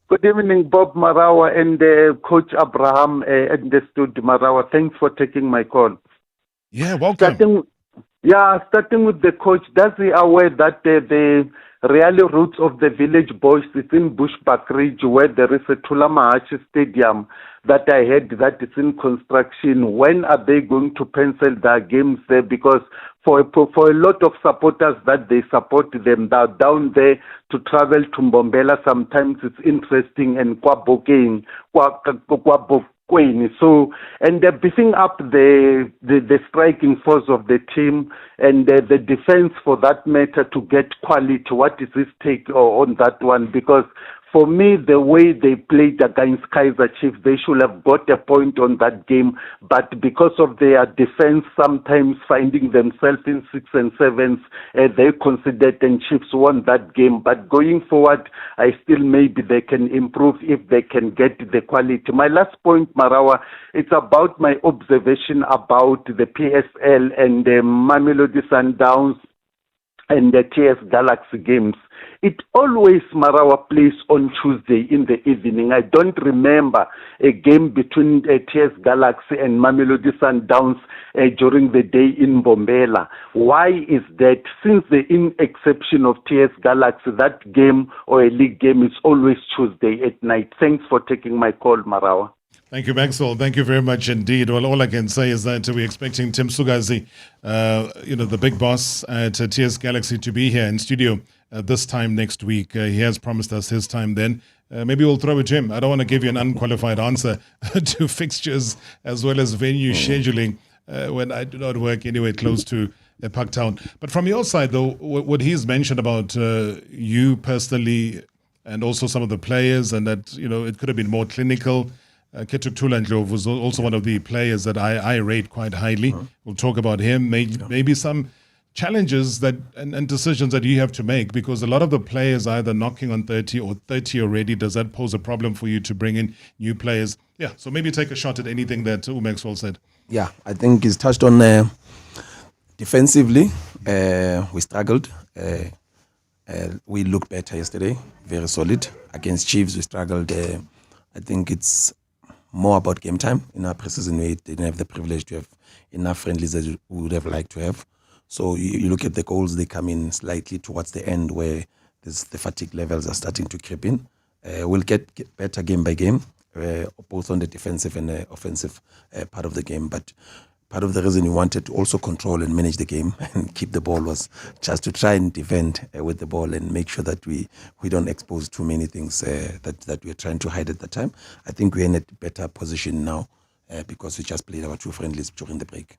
Good evening, Bob Marawa and Coach Abraham and the studio Marawa. Thanks for taking my call. Yeah, welcome. Starting with the coach, does he aware that the real roots of the village boys is in Bushbuck Ridge, where there is a Tulamahachi Stadium that I heard that is in construction? When are they going to pencil their games there? Because for a lot of supporters that they support them, they're down there to travel to Mbombela. Sometimes it's interesting, and Kwabokweni. So, and they're beefing up the striking force of the team and the defense for that matter to get quality. What is his take on that one? Because for me, the way they played against Kaizer Chiefs, they should have got a point on that game. But because of their defense, sometimes finding themselves in 6 and 7s, they considered, and Chiefs won that game. But going forward, I still maybe they can improve if they can get the quality. My last point, Marawa, it's about my observation about the PSL and the Mamelodi Sundowns and the TS Galaxy games. It always, Marawa, plays on Tuesday in the evening. I don't remember a game between TS Galaxy and Mamelodi Sundowns during the day in Mbombela. Why is that? Since the exception of TS Galaxy, that game or a league game is always Tuesday at night. Thanks for taking my call, Marawa. Thank you, Maxwell. Thank you very much indeed. Well, all I can say is that we're expecting Tim Sugazi, the big boss at TS Galaxy, to be here in studio this time next week. He has promised us his time then. Maybe we'll throw it to him. I don't want to give you an unqualified answer to fixtures as well as venue scheduling when I do not work anywhere close to Parktown. But from your side, though, what he's mentioned about you personally and also some of the players, and that, it could have been more clinical. Ketuk Tulandlov was also one of the players that I rate quite highly. We'll talk about him. Maybe some challenges that and decisions that you have to make, because a lot of the players are either knocking on 30 or 30 already. Does that pose a problem for you to bring in new players? Yeah, so maybe take a shot at anything that Maxwell said. Yeah, I think he's touched on defensively. We struggled. We looked better yesterday, very solid. Against Chiefs, we struggled. I think it's more about game time. In our preseason, we didn't have the privilege to have enough friendlies as we would have liked to have. So you look at the goals, they come in slightly towards the end where the fatigue levels are starting to creep in. We'll get better game by game, both on the defensive and the offensive part of the game. But part of the reason we wanted to also control and manage the game and keep the ball was just to try and defend with the ball and make sure that we don't expose too many things that we're trying to hide at the time. I think we're in a better position now because we just played our 2 friendlies during the break.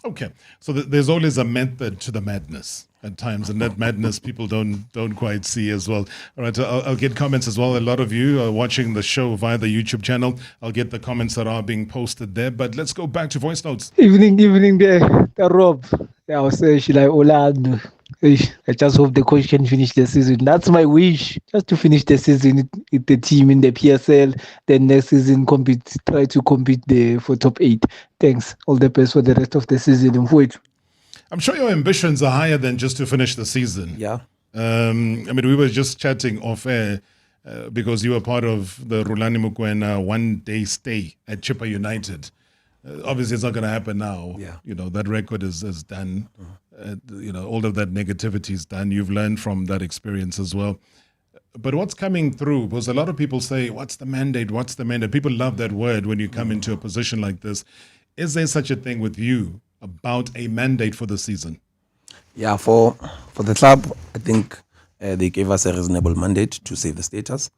Okay, so there's always a method to the madness at times, and that madness people don't quite see as well. All right, I'll get comments as well. A lot of you are watching the show via the YouTube channel. I'll get the comments that are being posted there, but let's go back to voice notes. Evening there, Rob. I was saying, Orlando. I just hope the coach can finish the season. That's my wish, just to finish the season with the team in the PSL. Then next season try to compete for top 8. Thanks. All the best for the rest of the season. I'm sure your ambitions are higher than just to finish the season. Yeah. We were just chatting off air because you were part of the Rulani Mokoena one-day stay at Chippa United. Obviously, it's not going to happen now. Yeah. You know, that record is done. You know, all of that negativity is done. You've learned from that experience as well. But what's coming through, because a lot of people say, what's the mandate? What's the mandate? People love that word when you come into a position like this. Is there such a thing with you about a mandate for the season? Yeah, for the club, I think they gave us a reasonable mandate to save the status.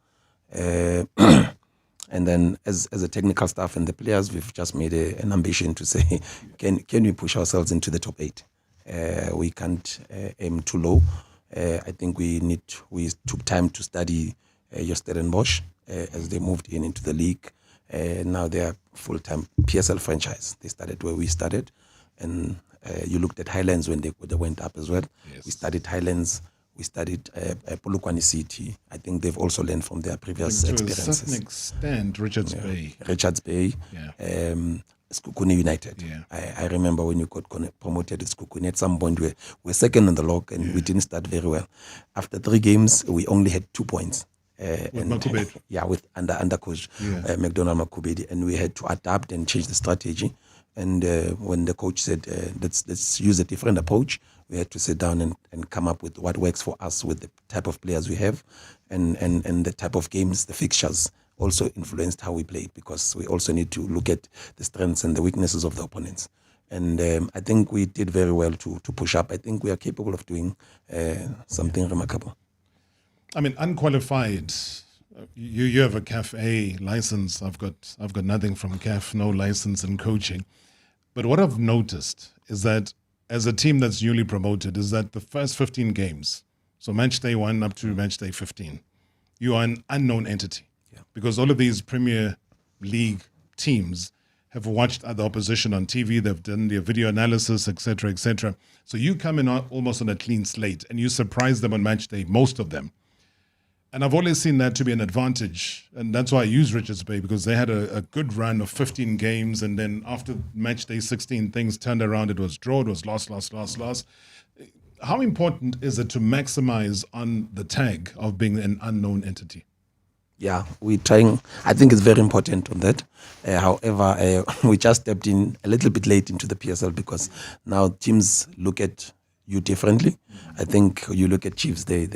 And then as a technical staff and the players, we've just made an ambition to say, can we push ourselves into the top 8? We can't aim too low. I think we took time to study Stellenbosch as they moved into the league. Now they are full-time PSL franchise. They started where we started. And you looked at Highlands when they went up as well. Yes. We studied Highlands. We studied Polokwane City. I think they've also learned from their previous experiences. To a certain extent, Richards Bay. Yeah. Sekhukhune United. Yeah. I remember when you got promoted at Sekhukhune, at some point we were second on the log and we didn't start very well. After 3 games, we only had 2 points. With Makubedi. Yeah, with under coach McDonald Makubedi. And we had to adapt and change the strategy. And when the coach said, let's use a different approach, we had to sit down and come up with what works for us with the type of players we have and the type of games, the fixtures also influenced how we played, because we also need to look at the strengths and the weaknesses of the opponents. And I think we did very well to push up. I think we are capable of doing something remarkable. I mean, unqualified. You have a CAF A license. I've got nothing from CAF, no license in coaching. But what I've noticed is that as a team that's newly promoted, is that the first 15 games, so match day 1 up to match day 15, you are an unknown entity. Yeah. Because all of these Premier League teams have watched the opposition on TV, they've done their video analysis, etc., etc. So you come in almost on a clean slate and you surprise them on match day, most of them. And I've always seen that to be an advantage. And that's why I use Richards Bay, because they had a good run of 15 games. And then after match day 16, things turned around. It was draw, it was loss. How important is it to maximize on the tag of being an unknown entity? Yeah, we're trying. I think it's very important on that. However, we just stepped in a little bit late into the PSL because now teams look at you differently. I think you look at Chiefs, they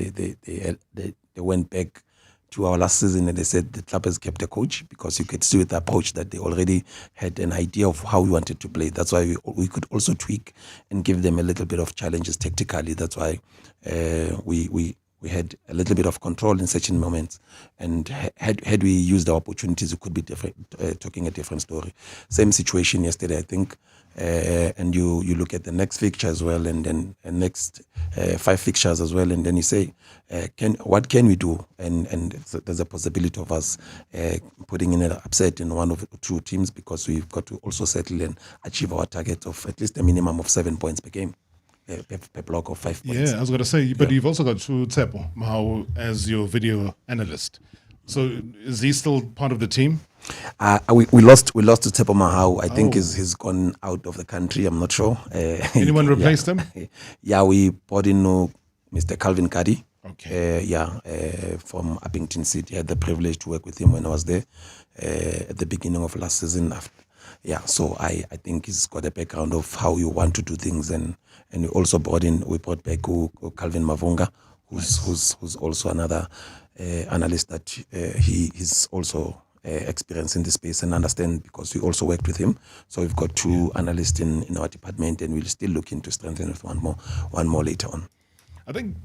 went back to our last season and they said the club has kept a coach, because you could see with the approach that they already had an idea of how we wanted to play. That's why we could also tweak and give them a little bit of challenges tactically. That's why we had a little bit of control in certain moments. And had we used our opportunities, it could be different, talking a different story. Same situation yesterday, I think. And you look at the next fixture as well, and then next 5 fixtures as well, and then you say, what can we do? And there's a possibility of us putting in an upset in one of the 2 teams, because we've got to also settle and achieve our target of at least a minimum of 7 points per game. Per block of 5 points. Yeah, I was going to say, but you've also got Tsepo Mahau as your video analyst. So is he still part of the team? We lost to Tsepo Mahau. I think he's gone out of the country. I'm not sure. Anyone replaced him? Yeah, we brought in Mr. Calvin Cuddy. Okay. From Abington City. I had the privilege to work with him when I was there at the beginning of last season. So I think he's got a background of how you want to do things, and we also brought back Calvin Mavunga, who's also another analyst that he's also experienced in this space and understand, because we also worked with him. So we've got 2 analysts in our department, and we'll still looking to strengthen with one more later on. I think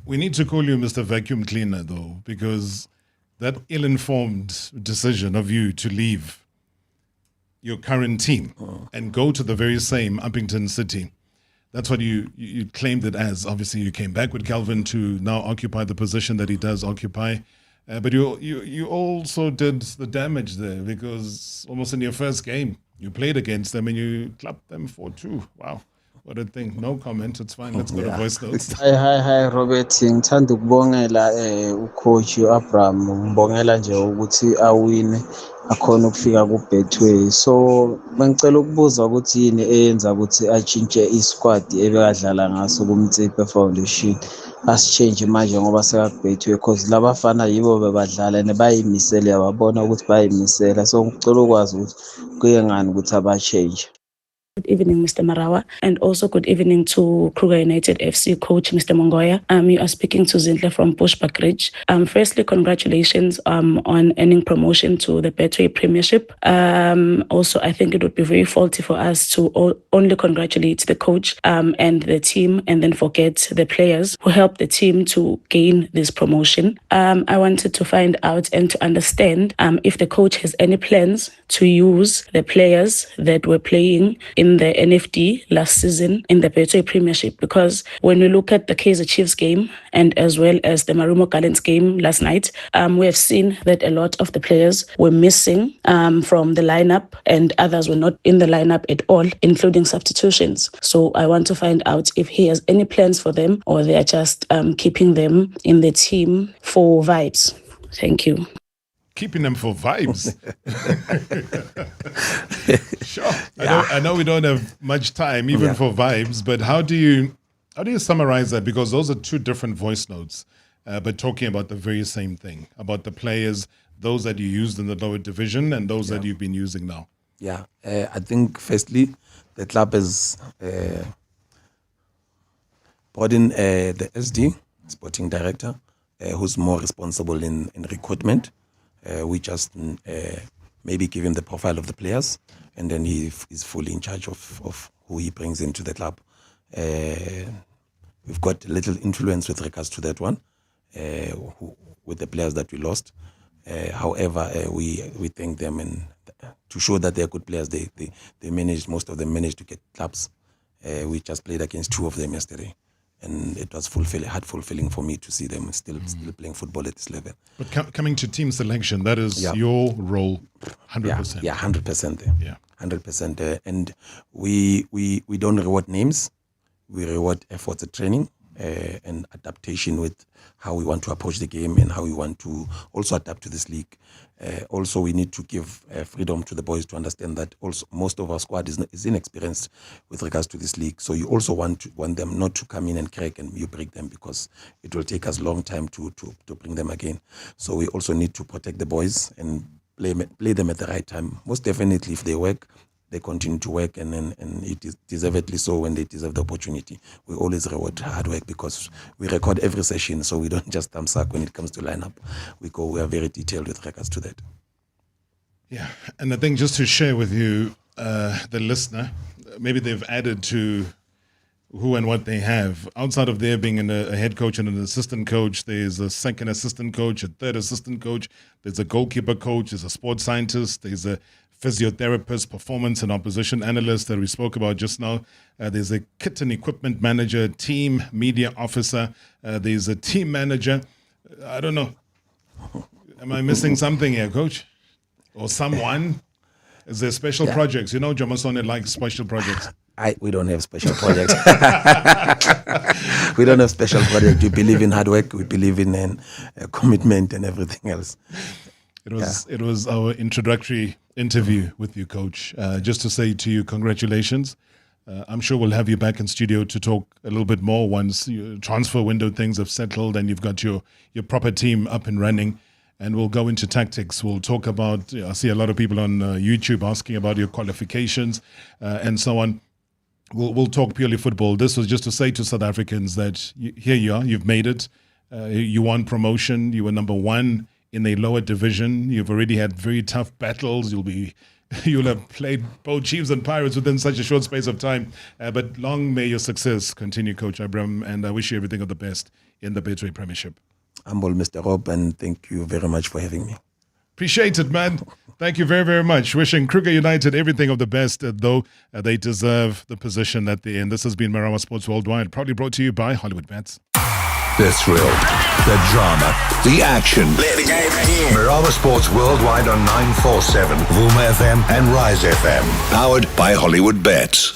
we need to call you Mr. Vacuum Cleaner, though, because that ill-informed decision of you to leave your current team and go to the very same Uppington City. That's what you claimed it as. Obviously, you came back with Calvin to now occupy the position that he does occupy. But you also did the damage there, because almost in your first game, you played against them and you clapped them 4-2. Wow. What a thing. No comment. It's fine. Let's go to voice notes. Hi Robert. Ngithanda ukubongela ucoach Abram, ngibongela nje ukuthi awine akhona ukufika ku Betway. So bengicela ukubuza ukuthi yini eyenza ukuthi atshintshe isquad ebekadlala ngaso kuMtsipe Foundation. asichange manje ngoba sekakubhethwe because labafana yibo bebadlala and bayimisele yababona ukuthi bayimisela so ngicela ukwazi ukuthi kuye ngani ukuthi abachange. Good evening, Mr. Marawa, and also good evening to Kruger United FC coach, Mr. Mongoya. You are speaking to Zintle from Bushbuck Ridge. Firstly, congratulations on earning promotion to the Betway Premiership. Also, I think it would be very faulty for us to only congratulate the coach and the team and then forget the players who helped the team to gain this promotion. I wanted to find out and to understand if the coach has any plans to use the players that were playing in the NFD last season in the Betway Premiership, because when we look at the Kaizer Chiefs game and as well as the Marumo Gallants game last night, we have seen that a lot of the players were missing from the lineup and others were not in the lineup at all, including substitutions. So I want to find out if he has any plans for them or they are just keeping them in the team for vibes. Thank you. Keeping them for vibes. Sure. I know we don't have much time even for vibes, but how do you summarize that? Because those are two different voice notes, but talking about the very same thing, about the players, those that you used in the lower division and those that you've been using now. Yeah, I think firstly, the club has brought in the SD, sporting director, who's more responsible in recruitment. We just maybe give him the profile of the players, and then he is fully in charge of who he brings into the club. We've got a little influence with regards to that one, with the players that we lost. However, we thank them, and to show that they're good players, they managed, most of them managed to get clubs. We just played against two of them yesterday. And it was fulfilling for me to see them still playing football at this level. But coming to team selection, that is your role, 100%. Yeah, 100%. Yeah, 100%. And we don't reward names. We reward efforts at training and adaptation with how we want to approach the game and how we want to also adapt to this league. Also, we need to give freedom to the boys to understand that also most of our squad is inexperienced with regards to this league. So you also want them not to come in and crack and you break them, because it will take us a long time to bring them again. So we also need to protect the boys and play them at the right time. Most definitely, if they work, they continue to work, and it is deservedly so when they deserve the opportunity. We always reward hard work because we record every session, so we don't just thumb suck when it comes to lineup. We are very detailed with regards to that. Yeah, and I think just to share with you, the listener, maybe they've added to who and what they have. Outside of there being a head coach and an assistant coach, there's a second assistant coach, a third assistant coach, there's a goalkeeper coach, there's a sports scientist, there's a physiotherapist, performance and opposition analyst that we spoke about just now. There's a kit and equipment manager, team media officer. There's a team manager. I don't know. Am I missing something here, coach? Or someone? Is there special projects? You know, Jamasone likes special projects. We don't have special projects. We don't have special projects. We believe in hard work. We believe in commitment and everything else. It was our introductory interview with you, Coach. Just to say to you, congratulations. I'm sure we'll have you back in studio to talk a little bit more once your transfer window things have settled and you've got your proper team up and running. And we'll go into tactics. We'll talk about, I see a lot of people on YouTube asking about your qualifications and so on. We'll talk purely football. This was just to say to South Africans that here you are, you've made it. You won promotion. You were number one in a lower division. You've already had very tough battles. You'll have played both Chiefs and Pirates within such a short space of time. But long may your success continue, Coach Abram, and I wish you everything of the best in the Betway Premiership. Humble, Mr. Rob, and thank you very much for having me. Appreciate it, man. Thank you very, very much. Wishing Kruger United everything of the best, though they deserve the position that they're in. This has been Marawa Sports Worldwide, proudly brought to you by Hollywood Bets. The thrill, the drama, the action. Play the game again. Marawa Sports Worldwide on 947, Vuma FM and Rise FM. Powered by Hollywood Bets.